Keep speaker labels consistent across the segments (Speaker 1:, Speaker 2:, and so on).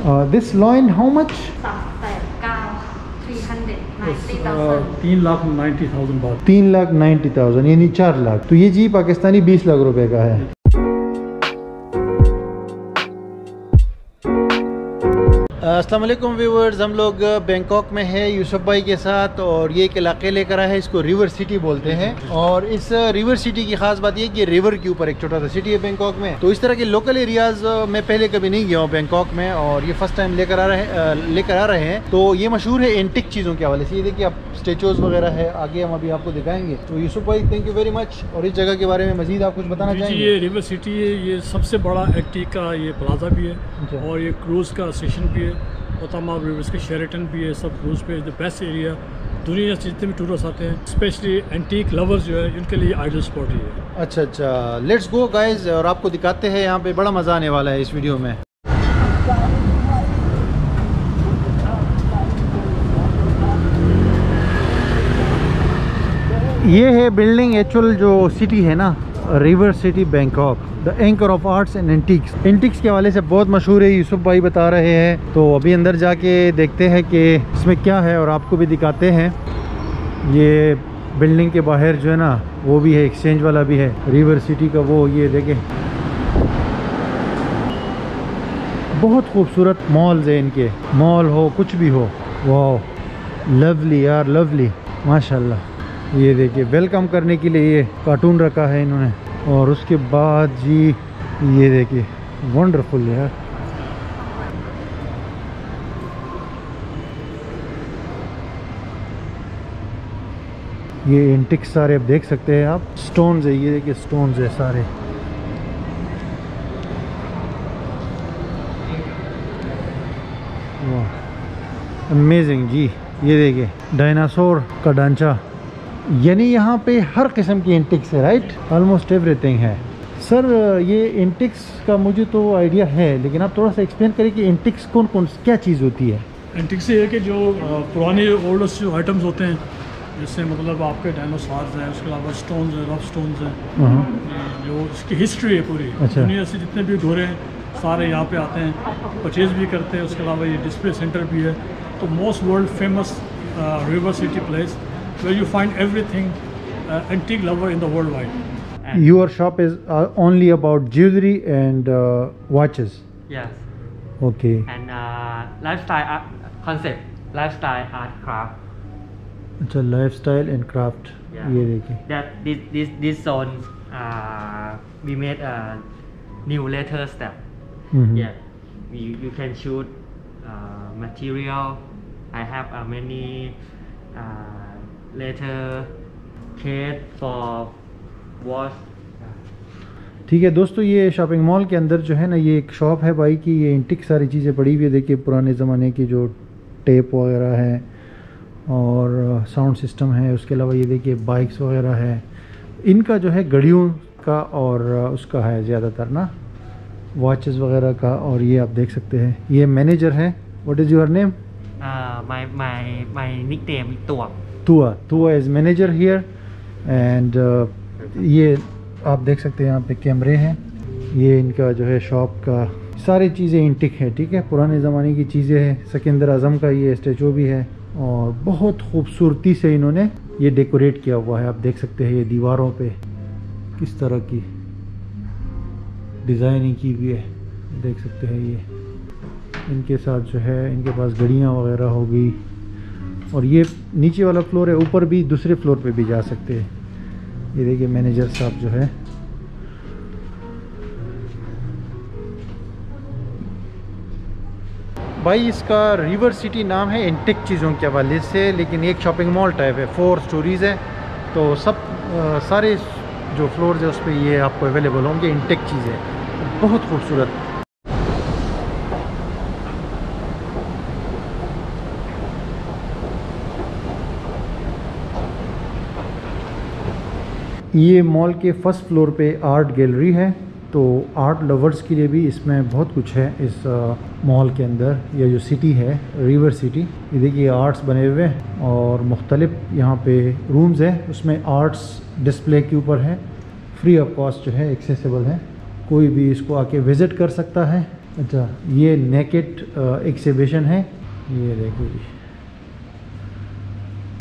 Speaker 1: This loin, how much?
Speaker 2: 3,90,000 बात।
Speaker 1: 3,90,000 यानी 4 लाख। तो ये जी पाकिस्तानी 20 लाख रुपए का है। अस्सलाम वालेकुम व्यूअर्स, हम लोग बैंकॉक में है यूसुफ भाई के साथ, और ये एक इलाके लेकर आया है, इसको रिवर सिटी बोलते हैं। और इस रिवर सिटी की खास बात ये कि रिवर के ऊपर एक छोटा सा सिटी है बैंकॉक में। तो इस तरह के लोकल एरियाज में पहले कभी नहीं गया हूँ बैंकॉक में, और ये फर्स्ट टाइम लेकर आ रहे हैं। तो ये मशहूर है एंटिक चीज़ों के हवाले से। ये देखिए आप स्टेचूज वगैरह है, आगे हम अभी आपको दिखाएंगे। तो यूसुफ भाई थैंक यू वेरी मच। और इस जगह के बारे में मजीद आप कुछ बताना चाहेंगे?
Speaker 2: ये रिवर सिटी है, ये सबसे बड़ा एंटिक का ये प्लाजा भी है, और ये क्रूज़ का स्टेशन भी है, और तमाम रिवर्स के शेरेटन भी है। सब क्रूज़ पे द बेस्ट एरिया, दुनिया से जितने भी टूरिस्ट आते हैं, स्पेशली एंटीक लवर्स जो है, उनके लिए आइडल स्पॉट ही है।
Speaker 1: अच्छा, लेट्स गो गाइज, और आपको दिखाते हैं यहाँ पे। बड़ा मज़ा आने वाला है इस वीडियो में। ये है बिल्डिंग, एक्चुअल जो सिटी है ना, river city Bangkok, the anchor of arts and antics. Antics के हवाले से बहुत मशहूर है, यूसुफ भाई बता रहे हैं। तो अभी अंदर जाके देखते हैं कि इसमें क्या है, और आपको भी दिखाते हैं। ये बिल्डिंग के बाहर जो है ना, वो भी है, एक्सचेंज वाला भी है, रिवर सिटी का वो। ये देखें, बहुत खूबसूरत मॉल्स है इनके, मॉल हो कुछ भी हो। वाह, लवली यार, लवली, माशाल्लाह। ये देखिए, वेलकम करने के लिए ये कार्टून रखा है इन्होंने। और उसके बाद जी ये देखिए, वंडरफुल यार। ये एंटिक्स सारे आप देख सकते हैं आप, स्टोन्स है, ये देखिए स्टोन्स है सारे। वाह, अमेजिंग जी। ये देखिए, डायनासोर का ढांचा, यानी यहाँ पे हर किस्म की एंटिक्स है, राइट? ऑलमोस्ट एवरीथिंग है। सर, ये एंटिक्स का मुझे तो आइडिया है, लेकिन आप थोड़ा सा एक्सप्लेन करें कि एंटिक्स कौन कौन क्या चीज़ होती है?
Speaker 2: एंटिक्स ये है कि जो पुराने ओल्डेस्ट जो आइटम्स होते हैं, जैसे मतलब आपके डायनासोर्स हैं, उसके अलावा स्टोन्स हैं, रफ स्टोन्स हैं, जो इसकी हिस्ट्री है पूरी।
Speaker 1: अच्छा।
Speaker 2: दुनिया से जितने भी घोड़े हैं सारे यहाँ पे आते हैं, परचेज भी करते हैं। उसके अलावा ये डिस्प्ले सेंटर भी है। तो most world famous river city place where you find everything antique lover in the worldwide.
Speaker 1: Your shop is only about jewelry and watches.
Speaker 3: Yes.
Speaker 1: Okay.
Speaker 3: And lifestyle concept, lifestyle art craft.
Speaker 1: अच्छा, lifestyle and craft.
Speaker 3: Yeah.
Speaker 1: ये देखिए।
Speaker 3: That this zone we made a new letter step. Yeah. You can shoot material. I have many letter case for wash.
Speaker 1: ठीक है दोस्तों, ये shopping mall के अंदर जो है ना, ये एक शॉप है भाई की। ये एंटिक सारी चीज़ें पड़ी हुई है। देखिए, पुराने ज़माने की जो टेप वगैरह है, और साउंड सिस्टम है। उसके अलावा ये देखिए बाइक्स वगैरह है। इनका जो है घड़ियों का और उसका है ज़्यादातर ना, वॉचेस वगैरह का। और ये आप देख सकते हैं, ये मैनेजर है। What is your name?
Speaker 3: My nickname is
Speaker 1: तुआ। तुआ इज़ मैनेजर हियर। एंड ये आप देख सकते हैं, यहाँ पे कैमरे हैं। ये इनका जो है शॉप का सारी चीज़ें एंटिक है, ठीक है, पुराने ज़माने की चीज़ें हैं। सिकंदर आज़म का ये स्टेचू भी है, और बहुत खूबसूरती से इन्होंने ये डेकोरेट किया हुआ है। आप देख सकते हैं ये दीवारों पे किस तरह की डिज़ाइनिंग की हुई है, देख सकते हैं। ये इनके साथ जो है, इनके पास घड़ियाँ वगैरह हो गई। और ये नीचे वाला फ्लोर है, ऊपर भी दूसरे फ्लोर पे भी जा सकते हैं। ये देखिए मैनेजर साहब जो है। भाई इसका रिवर सिटी नाम है एंटिक चीज़ों के हवाले से, लेकिन एक शॉपिंग मॉल टाइप है, 4 स्टोरीज़ है। तो सब सारे जो फ्लोर्स है उस पर ये आपको अवेलेबल होंगे एंटिक चीज़ें, बहुत खूबसूरत। ये मॉल के फर्स्ट फ्लोर पे आर्ट गैलरी है। तो आर्ट लवर्स के लिए भी इसमें बहुत कुछ है इस मॉल के अंदर। ये जो सिटी है रिवर सिटी, ये देखिए आर्ट्स बने हुए हैं और मुख्तलिफ यहाँ पे रूम्स है, उसमें आर्ट्स डिस्प्ले के ऊपर है, फ्री ऑफ कॉस्ट जो है, एक्सेसिबल है, कोई भी इसको आके विज़िट कर सकता है। अच्छा, ये नेकेड एग्जीबिशन है, ये देखो जी।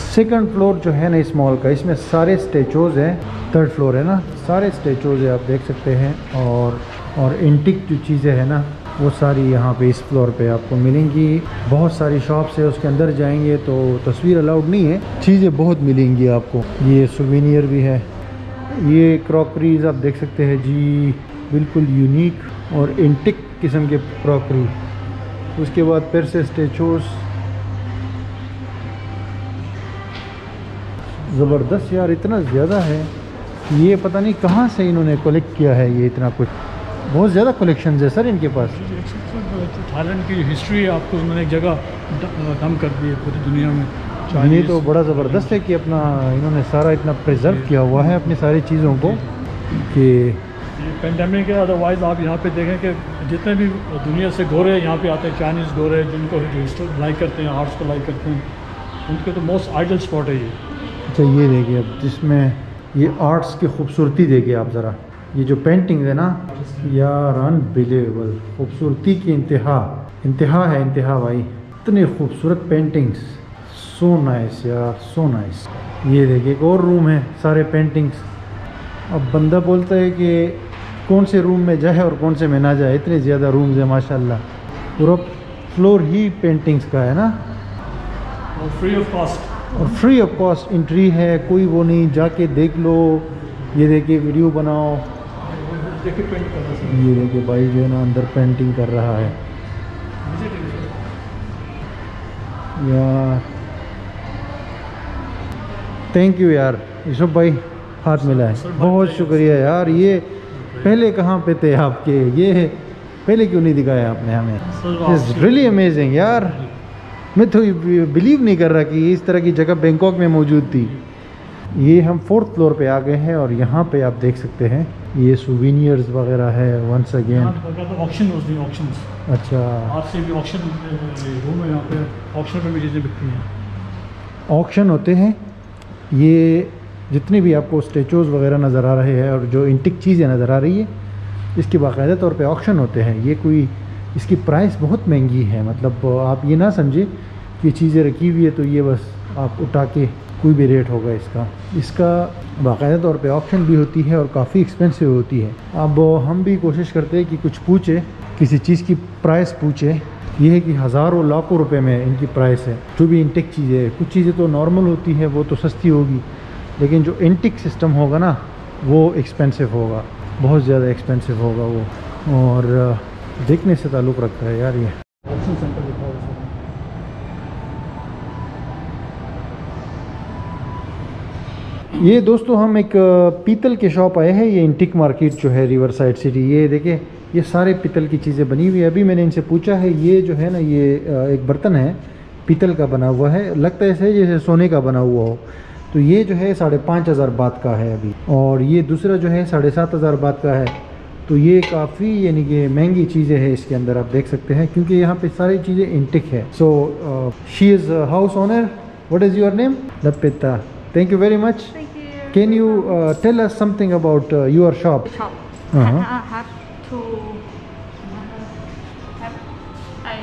Speaker 1: सेकंड फ्लोर जो है ना इस मॉल का, इसमें सारे स्टैचूज़ हैं। थर्ड फ्लोर है ना, सारे स्टैचूज़ है, आप देख सकते हैं। और एंटिक जो चीज़ें हैं ना वो सारी यहाँ पे इस फ्लोर पे आपको मिलेंगी। बहुत सारी शॉप्स है, उसके अंदर जाएंगे तो तस्वीर अलाउड नहीं है, चीज़ें बहुत मिलेंगी आपको। ये सुवेनियर भी है, ये क्रॉकरीज आप देख सकते हैं जी, बिल्कुल यूनिक और एंटिक किस्म के क्रॉकरी। उसके बाद फिर से स्टैचूज़, ज़बरदस्त यार, इतना ज़्यादा है। ये पता नहीं कहाँ से इन्होंने कलेक्ट किया है ये इतना कुछ, बहुत ज़्यादा कलेक्शन है सर इनके पास।
Speaker 2: थाईलैंड की हिस्ट्री आपको उन्होंने एक जगह दम कर दी है पूरी दुनिया में।
Speaker 1: ये तो बड़ा ज़बरदस्त है कि अपना इन्होंने सारा इतना प्रिजर्व किया हुआ है अपनी सारी चीज़ों को कि
Speaker 2: पेंडेमिक है। अदरवाइज़ आप यहाँ पे देखें कि जितने भी दुनिया से गोरे यहाँ पे आते हैं, चाइनीज़ गोरे जिनको लाइक करते हैं, आर्ट्स को लाइक करते हैं, उनके तो मोस्ट आइडल स्पॉट है ये।
Speaker 1: अच्छा, ये देखिए अब जिसमें ये आर्ट्स की खूबसूरती देखिए आप ज़रा, ये जो पेंटिंग है ना यार, अनबिलीवेबल खूबसूरती की इंतहा है, इंतहा भाई, इतनी खूबसूरत पेंटिंग्स, सो नाइस यार, सो नाइस। ये देखिए एक और रूम है, सारे पेंटिंग्स। अब बंदा बोलता है कि कौन से रूम में जाए और कौन से में ना जाए, इतने ज़्यादा रूम्स हैं माशाल्लाह। पूरा फ्लोर ही पेंटिंग्स का है ना,
Speaker 2: और फ्री ऑफ कॉस्ट,
Speaker 1: और फ्री ऑफ कॉस्ट एंट्री है, कोई वो नहीं, जाके देख लो। ये देखिए वीडियो बनाओ, ये देखिए भाई जो है ना अंदर पेंटिंग कर रहा है यार। थैंक यू यार यूसुफ भाई, हाथ मिला है, बहुत शुक्रिया यार। ये पहले कहाँ पे थे आपके, ये पहले क्यों नहीं दिखाया आपने हमें? इट्स रियली अमेजिंग यार, मैं तो बिलीव नहीं कर रहा कि इस तरह की जगह बैंकॉक में मौजूद थी। ये हम 4th फ्लोर पे आ गए हैं और यहाँ पे आप देख सकते हैं ये सुवेनियर्स वगैरह है। वंस अगेन
Speaker 2: ऑक्शन, ऑक्शंस,
Speaker 1: अच्छा
Speaker 2: आज से भी ऑक्शन रूम है यहाँ पे, ऑक्शन पे भी चीज़ें बिकती हैं,
Speaker 1: ऑक्शन होते हैं। ये जितने भी आपको स्टैचूज़ वगैरह नज़र आ रहे हैं और जो एंटिक चीज़ें नज़र आ रही है, इसके बाकायदा तौर पे ऑक्शन होते हैं। ये कोई, इसकी प्राइस बहुत महंगी है, मतलब आप ये ना समझे कि चीज़ें रखी हुई है तो ये बस आप उठा के कोई भी रेट होगा इसका बाकायदा तौर पे ऑक्शन भी होती है और काफ़ी एक्सपेंसिव होती है। अब हम भी कोशिश करते हैं कि कुछ पूछे, किसी चीज़ की प्राइस पूछे। ये है कि हज़ारों लाखों रुपए में इनकी प्राइस है, जो भी एंटिक चीज़ें है। कुछ चीज़ें तो नॉर्मल होती है, वो तो सस्ती होगी, लेकिन जो एंटिक सिस्टम होगा ना वो एक्सपेंसिव होगा, बहुत ज़्यादा एक्सपेंसिव होगा वो, और देखने से ताल्लुक़ रखता है यार। ये दोस्तों हम एक पीतल के शॉप आए हैं, ये एंटिक मार्केट जो है रिवर साइड सिटी। ये देखिए ये सारे पीतल की चीज़ें बनी हुई है। अभी मैंने इनसे पूछा है, ये जो है ना ये एक बर्तन है पीतल का बना हुआ है, लगता है ऐसे जैसे सोने का बना हुआ हो। तो ये जो है 5,500 बात का है अभी, और ये दूसरा जो है 7,500 बात का है। तो ये काफ़ी यानी कि महंगी चीज़ें हैं इसके अंदर, आप देख सकते हैं, क्योंकि यहाँ पे सारी चीज़ें एंटिक है। So she is house owner. What is your name? लपिता। Thank you very much.
Speaker 4: Thank you.
Speaker 1: Can you tell us something about your shop?
Speaker 4: Shop.
Speaker 1: Uh-huh.
Speaker 4: I have to have a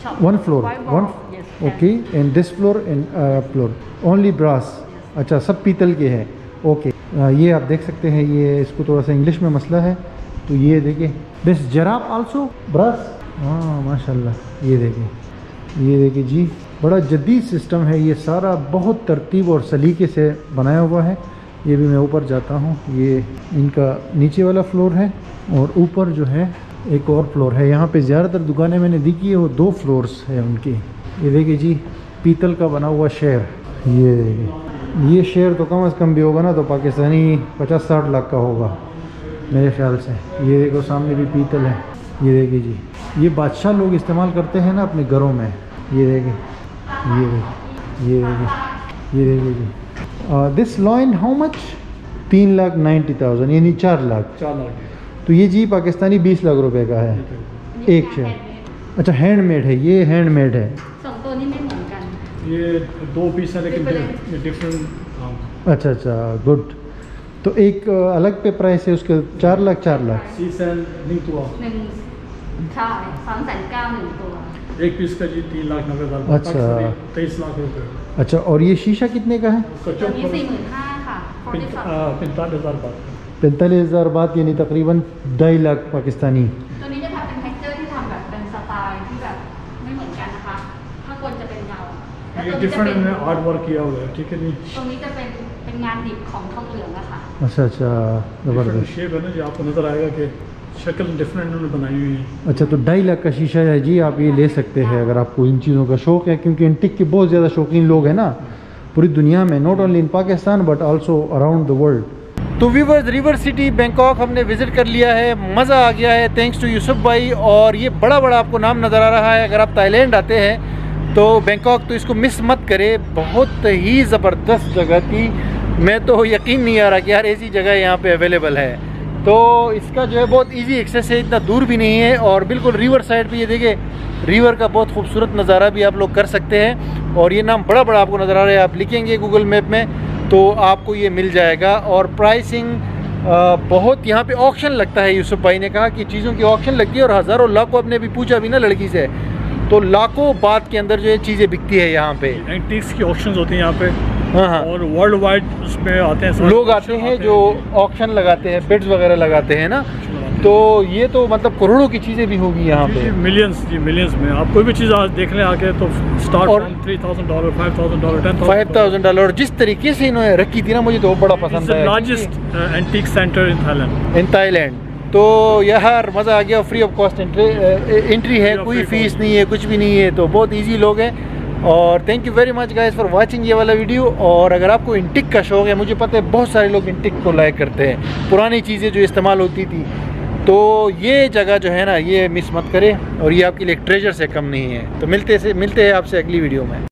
Speaker 4: shop.
Speaker 1: One floor.
Speaker 4: Whiteboard.
Speaker 1: One.
Speaker 4: Yes.
Speaker 1: Okay. And this floor and floor. Only brass. अच्छा, सब पीतल के हैं। Okay ये आप देख सकते हैं, ये इसको थोड़ा सा इंग्लिश में मसला है। तो ये देखिए दिस जराब आल्सो ब्रास। हाँ माशाल्लाह, ये देखिए जी, बड़ा जदीद सिस्टम है ये सारा, बहुत तरतीब और सलीके से बनाया हुआ है। ये भी मैं ऊपर जाता हूँ, ये इनका नीचे वाला फ्लोर है और ऊपर जो है एक और फ्लोर है। यहाँ पे ज़्यादातर दुकानें मैंने देखी है वो 2 फ्लोर्स है उनकी। ये देखिए जी, पीतल का बना हुआ शेर। ये देखिए, ये शेर तो कम से कम भी होगा ना तो पाकिस्तानी 50-60 लाख का होगा मेरे ख्याल से। ये देखो सामने भी पीतल है। ये देखिए जी, ये बादशाह लोग इस्तेमाल करते हैं ना अपने घरों में। ये देखिए, ये देखिए जी। This lawn how much? 3,90,000 यानी 4 लाख। तो ये जी पाकिस्तानी 20 लाख रुपए का है एक शेर। अच्छा हैंडमेड है, ये हैंडमेड है।
Speaker 2: ये 2 पीस है लेकिन डिफरेंट।
Speaker 1: अच्छा गुड। तो एक अलग पे प्राइस है उसके 4 लाख।
Speaker 4: ใช่390,000ตัว
Speaker 2: एक पीस का जी 3,90,000
Speaker 1: अच्छा।
Speaker 2: 23 लाख रुपए।
Speaker 1: अच्छा, और ये शीशा कितने का है?
Speaker 4: ตัวนี้ 45,000 ค่ะ 45,000
Speaker 2: 45,000 बात।
Speaker 1: 45,000 बात, यानी तकरीबन 2.5 लाख पाकिस्तानी।
Speaker 4: ตัวนี้จะทำเป็นเท็กเจอร์ที่ทำแบบเป็นสไตล์ที่แบบไม่เหมือนกันนะคะข้างบนจะเป็นเงาแล้ว
Speaker 2: ये
Speaker 4: ตัวนี้จะเป็น
Speaker 2: डिफरेंट आर्ट वर्क किया हुआ है, ठीक है जी।
Speaker 4: ตรงนี้จะเป็นงานดิบของทองเหลืองอะค่ะ
Speaker 1: अच्छा अच्छा, ज़बरदस्त।
Speaker 2: शेप है ना जी, आपको नजर आएगा कि शक्ल डिफरेंट उन्होंने बनाई हुई है।
Speaker 1: अच्छा, तो 2.5 लाख का शीशा है जी, आप ये ले सकते हैं अगर आपको इन चीज़ों का शौक़ है, क्योंकि एंटिक के बहुत ज़्यादा शौकीन लोग हैं ना पूरी दुनिया में, not only in Pakistan but also around the world. तो व्यूअर्स, रिवर सिटी बैंकॉक हमने विज़िट कर लिया है, मज़ा आ गया है थैंक्स टू यूसुफ भाई। और ये बड़ा बड़ा आपको नाम नज़र आ रहा है, अगर आप थाईलैंड आते हैं तो बैंकॉक तो इसको मिस मत करें, बहुत ही ज़बरदस्त जगह थी। मैं तो यकीन नहीं आ रहा कि यार ऐसी जगह यहाँ पे अवेलेबल है। तो इसका जो है बहुत इजी एक्सेस है, इतना दूर भी नहीं है, और बिल्कुल रिवर साइड पे ये देखिए रिवर का बहुत खूबसूरत नज़ारा भी आप लोग कर सकते हैं। और ये नाम बड़ा बड़ा आपको नज़र आ रहा है, आप लिखेंगे गूगल मैप में तो आपको ये मिल जाएगा। और प्राइसिंग बहुत, यहाँ पे ऑक्शन लगता है, यूसुफ भाई ने कहा कि चीज़ों की ऑक्शन लगती है, और हज़ारों लाखों, आपने अभी पूछा भी ना लड़की से, तो लाखों बात के अंदर जो है चीज़ें बिकती है यहाँ पे।
Speaker 2: एंटीक्स की ऑक्शंस होती हैं यहाँ पे।
Speaker 1: हाँ हाँ,
Speaker 2: और वर्ल्ड वाइड उसमें आते हैं
Speaker 1: लोग आते हैं जो ऑक्शन लगाते हैं, बिड्स वगैरह लगाते हैं ना, तो ये तो मतलब करोड़ों की चीज़ें भी होगी यहाँ पे।
Speaker 2: मिलियंस जी, मिलियंस में आप कोई भी चीज़ आज देख लें आके तो स्टार्ट
Speaker 1: और
Speaker 2: फ्रॉम $3,000, $5,000,
Speaker 1: $5,000। जिस तरीके से इन्होंने रखी थी ना, मुझे तो बड़ा पसंद है।
Speaker 2: Largest antique centre in
Speaker 1: Thailand. तो यार मज़ा आ गया, फ्री ऑफ कॉस्ट एंट्री है, कोई फीस नहीं है, कुछ भी नहीं है, तो बहुत इजी लोग हैं। और thank you very much guys for watching ये वाला वीडियो। और अगर आपको एंटिक का शौक़ है, मुझे पता है बहुत सारे लोग एंटिक को लाइक करते हैं, पुरानी चीज़ें जो इस्तेमाल होती थी, तो ये जगह जो है ना, ये मिस मत करें, और ये आपके लिए ट्रेजर से कम नहीं है। तो मिलते हैं आपसे अगली वीडियो में।